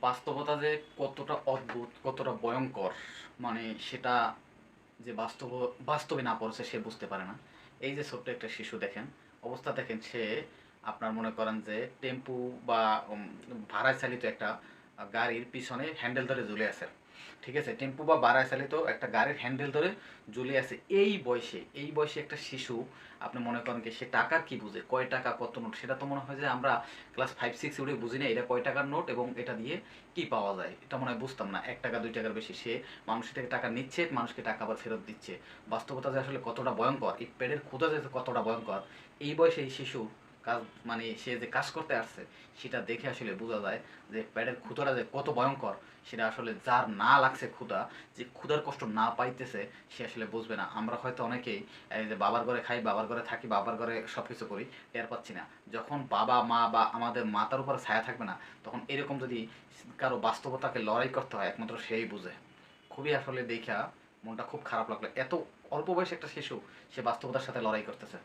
বাস্তবতা যে কতটা অদ্ভুত, কতটা ভয়ঙ্কর, মানে সেটা যে বাস্তবে না পড়ছে সে বুঝতে পারে না। এই যে ছোট্ট একটা শিশু দেখেন, অবস্থা দেখেন, সে আপনার মনে করেন যে টেম্পু বা ভাড়ায় চালিত একটা গাড়ির পিছনে হ্যান্ডেল ধরে ঝুলে আছে। ঠিক আছে, টেম্পু বা ভাড়ায় চালিত একটা গাড়ির হ্যান্ডেল ধরে ঝুলে আছে। এই বয়সে একটা শিশু, আপনি মনে করেন কি সে টাকার কি বুঝে, কয় টাকা কত নোট, সেটা তো মনে হয় যে আমরা ক্লাস 5 6 উঠে বুঝি না এটা কয় টাকার নোট এবং এটা দিয়ে কি পাওয়া যায়, এটা মনে হয় বুঝতাম না। 1 টাকা 2 টাকার বেশি সে মানুষের থেকে টাকা নিচ্ছে, মানুষকে টাকা আবার ফেরত দিচ্ছে। বাস্তবতা যে আসলে কতটা ভয়ঙ্কর, এই পেটের ক্ষুধা যে কতটা ভয়ঙ্কর, এই বয়সে এই শিশু কাজ, মানে সে যে কাজ করতে আসছে সেটা দেখে আসলে বোঝা যায় যে পেটের ক্ষুধাটা যে কত ভয়ঙ্কর। সেটা আসলে যার না লাগছে ক্ষুধা, যে ক্ষুধার কষ্ট না পাইতেছে, সে আসলে বুঝবে না। আমরা হয়তো অনেকেই এই যে বাবার ঘরে খাই, বাবার ঘরে থাকি, বাবার ঘরে সব কিছু করি, টের পাচ্ছি না। যখন বাবা মা বা আমাদের মাথার উপরে ছায়া থাকবে না, তখন এরকম যদি কারো বাস্তবতাকে লড়াই করতে হয়, একমাত্র সেই বুঝে। খুবই আসলে দেখা মনটা খুব খারাপ লাগলো, এত অল্প বয়সে একটা শিশু সে বাস্তবতার সাথে লড়াই করতেছে।